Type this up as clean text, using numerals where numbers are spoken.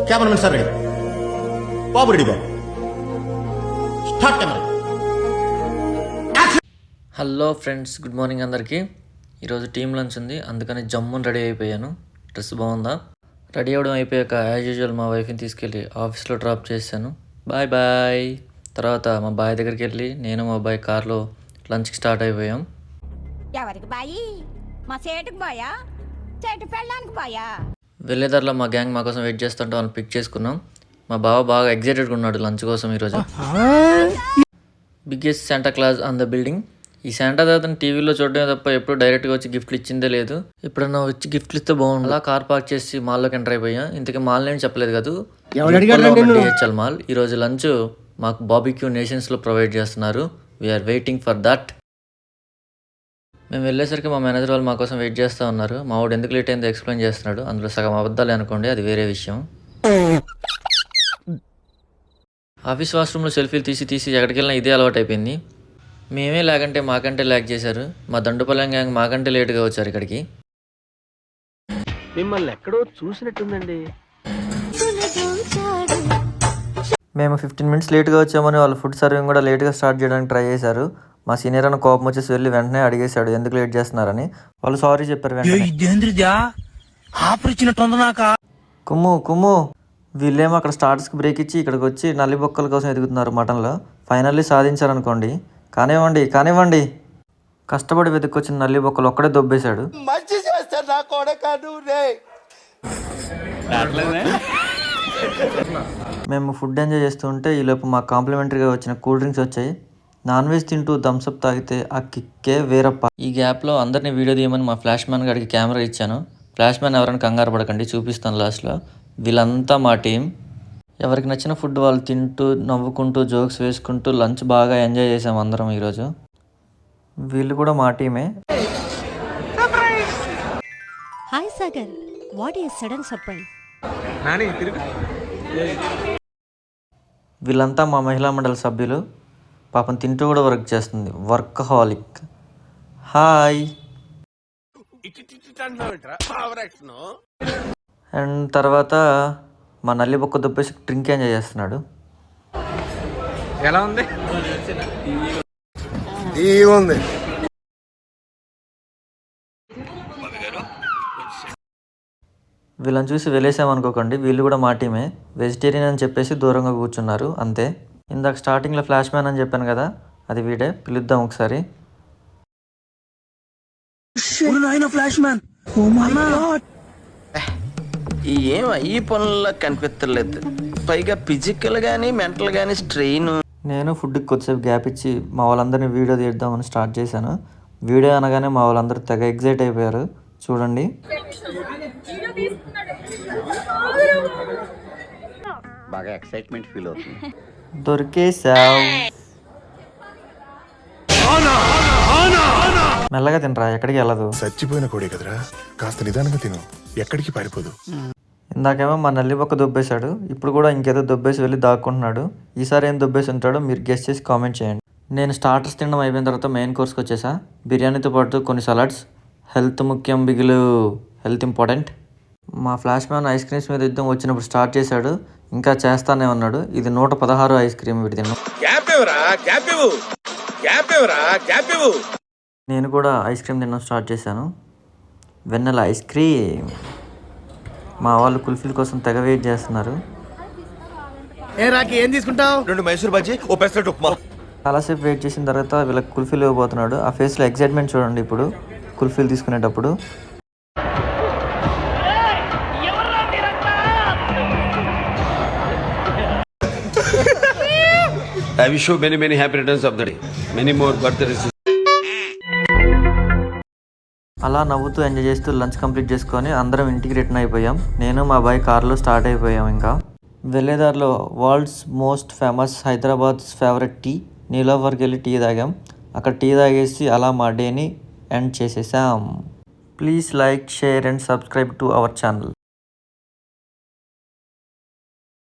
Cameraman sir ready बाबू ready बाबू start camera hello friends, good morning అందరికీ. ఈరోజు టీమ్ లంచ్ ఉంది, అందుకని జమ్ముని రెడీ అయిపోయాను. డ్రెస్ బాగుందా? రెడీ అవ్వడం అయిపోయాక యాజ్ యూజువల్ మా వైఫ్ని తీసుకెళ్ళి ఆఫీస్లో డ్రాప్ చేశాను. Bye bye. తర్వాత మా బాయ్ దగ్గరికి వెళ్ళి నేను మా బాయ్ కార్లో లంచ్కి స్టార్ట్ అయిపోయాం. ఎవరికి బాయి? మా సేటుకు బాయా? సేటు పెళ్ళానికి బాయా? వెళ్ళేదారిలో మా గ్యాంగ్ మా కోసం వెయిట్ చేస్తుంటే వాళ్ళని పిక్ చేసుకున్నాం. మా బావ బాగా ఎగ్జైటెడ్గా ఉన్నాడు లంచ్ కోసం. ఈరోజు biggest Santa Claus on the building. ఈ శాంటా తాతని టీవీలో చూడడమే తప్ప ఎప్పుడు డైరెక్ట్గా వచ్చి గిఫ్ట్లు ఇచ్చిందే లేదు. ఎప్పుడన్నా వచ్చి గిఫ్ట్లు ఇస్తే బాగుండు. అలా కార్ పార్క్ చేసి మాల్లోకి ఎంటర్ అయిపోయాం. ఇంతకీ మాల్ నేను చెప్పలేదు కదా, డిహెచ్ఎల్ మాల్. ఈరోజు లంచ్ మాకు బాబిక్యూ నేషన్స్లో ప్రొవైడ్ చేస్తున్నారు. We're waiting for that. మేము వెళ్ళేసరికి మా మేనేజర్ వాళ్ళు మా కోసం వెయిట్ చేస్తూ ఉన్నారు. మా వాడు ఎందుకు లేట్ అయిందో ఎక్స్ప్లెయిన్ చేస్తున్నాడు. అందులో సగం అబద్ధాలే అనుకోండి, అది వేరే విషయం. ఆఫీస్ వాష్రూమ్లో సెల్ఫీలు తీసి ఎక్కడికి వెళ్ళినా ఇదే అలవాటు అయిపోయింది. మేమే లేకంటే మాకంటే ల్యాక్ చేశారు. మా దండుపల్లెం గ్యాంగ్ మాకంటే లేటుగా వచ్చారు ఇక్కడికి. మిమ్మల్ని ఎక్కడో చూసినట్టుందండి. మేము 15 మినిట్స్ లేట్గా వచ్చామని వాళ్ళు ఫుడ్ సర్వింగ్ కూడా లేట్గా స్టార్ట్ చేయడానికి ట్రై చేశారు. మా సీనియర్ అన్న కోపం వచ్చేసి వెళ్ళి వెంటనే అడిగేశాడు ఎందుకు లేట్ చేస్తున్నారని. వాళ్ళు సారీ చెప్పారు వెంటనే. కుమ్ము వీళ్ళేమో అక్కడ స్టార్టర్స్కి బ్రేక్ ఇచ్చి ఇక్కడికి వచ్చి నల్లి బొక్కల కోసం ఎదుగుతున్నారు మటన్లో. ఫైనల్లీ సాధించారనుకోండి. కానివ్వండి. కష్టపడి వెతుక్కొచ్చిన నల్లి బొక్కలు ఒక్కడే దొబ్బేశాడు. మేము ఫుడ్ ఎంజాయ్ చేస్తూ ఉంటే ఈలోపు మాకు కాంప్లిమెంటరీగా వచ్చిన కూల్ డ్రింక్స్ వచ్చాయి. నాన్ వెజ్ తింటూ థమ్స్అప్ తాగితే ఆ కిక్కే వేరప్ప. ఈ గ్యాప్లో అందరినీ వీడియో తీయమని మా ఫ్లాష్ మ్యాన్ గారికి కెమెరా ఇచ్చాను. ఫ్లాష్ మ్యాన్ ఎవరైనా కంగారు పడకండి, చూపిస్తాను లాస్ట్లో. వీళ్ళంతా మా టీం. ఎవరికి నచ్చిన ఫుడ్ వాళ్ళు తింటూ నవ్వుకుంటూ జోక్స్ వేసుకుంటూ లంచ్ బాగా ఎంజాయ్ చేసాం అందరం ఈరోజు. వీళ్ళు కూడా మా టీమే. Hi Sagar, what is sudden surprise? వీళ్ళంతా మా మహిళా మండలి సభ్యులు. పాపం తింటూ కూడా వర్క్ చేస్తుంది, వర్కహాలిక్. హాయ్. అండ్ తర్వాత మా నల్లి బొక్క దుబ్బేసి డ్రింక్ ఎంజాయ్ చేస్తున్నాడు. ఎలా ఉంది? వీళ్ళని చూసి వెళ్ళేసామనుకోకండి, వీళ్ళు కూడా మా టీమే. వెజిటేరియన్ అని చెప్పేసి దూరంగా కూర్చున్నారు అంతే. ఇందాక స్టార్టింగ్లో ఫ్లాష్ మ్యాన్ అని చెప్పాను కదా, అది వీడే. పిలుద్దాం ఒకసారి. ఈ పనుల్లో కనిపించలేదు. పైగా ఫిజికల్ గానీ మెంటల్ గానీ స్ట్రెయిన్. నేను ఫుడ్కి కొద్దిసేపు గ్యాప్ ఇచ్చి మా వాళ్ళందరినీ వీడియో తీద్దామని స్టార్ట్ చేశాను. వీడియో అనగానే మా వాళ్ళందరూ తెగ ఎగ్జైట్ అయిపోయారు. చూడండి. బాగా ఎక్సైట్మెంట్ ఫీల్ అవుతుంది. దొరికేసావ్. మెల్లగా తినరా, ఎక్కడికి వెళ్ళదు. చచ్చిపోయిన కోడి కదరా, కాస్త నిదానంగా తిను, ఎక్కడికి పారిపోదు. ఇందాకేమో మా నల్లి బొక్క దొబ్బేశాడు, ఇప్పుడు కూడా ఇంకేదో దొబ్బేసి వెళ్ళి దాక్కుంటున్నాడు. ఈసారి ఏం దొబ్బేసి ఉంటాడో మీరు గెస్ చేసి కామెంట్ చేయండి. నేను స్టార్టర్స్ తినడం అయిపోయిన తర్వాత మెయిన్ కోర్స్కి వచ్చేసా. బిర్యానీతో పాటు కొన్ని సలాడ్స్. హెల్త్ ముఖ్యం బిగులు, హెల్త్ ఇంపార్టెంట్. మా ఫ్లాష్ మ్యాన్ ఐస్ క్రీమ్స్ మీద యుద్ధం వచ్చినప్పుడు స్టార్ట్ చేశాడు, ఇంకా చేస్తానే ఉన్నాడు. ఇది 116 ఐస్ క్రీమ్ వీడి తిన్నాం. నేను కూడా ఐస్ క్రీమ్ తినడం స్టార్ట్ చేశాను. వెన్నెల ఐస్ క్రీమ్. మా వాళ్ళు కుల్ఫీల కోసం తెగ వెయిట్ చేస్తున్నారు. ఏం తీసుకుంటావు? 2 మైసూర్ బజ్జీ, ఓ పెసరట్టు ఉప్మా. చాలాసేపు వెయిట్ చేసిన తర్వాత వీళ్ళకి కుల్ఫీలు ఇవ్వబోతున్నాడు. ఆ ఫేస్లో ఎక్సైట్మెంట్ చూడండి ఇప్పుడు కుల్ఫీలు తీసుకునేటప్పుడు. I wish you many happy returns of the day. Many more birthdays. అలా నవ్వుతూ ఎంజాయ్ చేస్తూ లంచ్ కంప్లీట్ చేసుకొని అందరం ఇంటికి రిటర్న్ అయిపోయాం. నేను మా బాయ్ కార్లో స్టార్ట్ అయిపోయాం. ఇంకా వెళ్ళేదారిలో world's most famous Hyderabad's favourite tea నీలోఫర్కి వెళ్ళి టీ తాగాం. అక్కడ టీ తాగేసి అలా మా డేని ఎండ్ చేసేసాం. Please like, share and subscribe to our channel.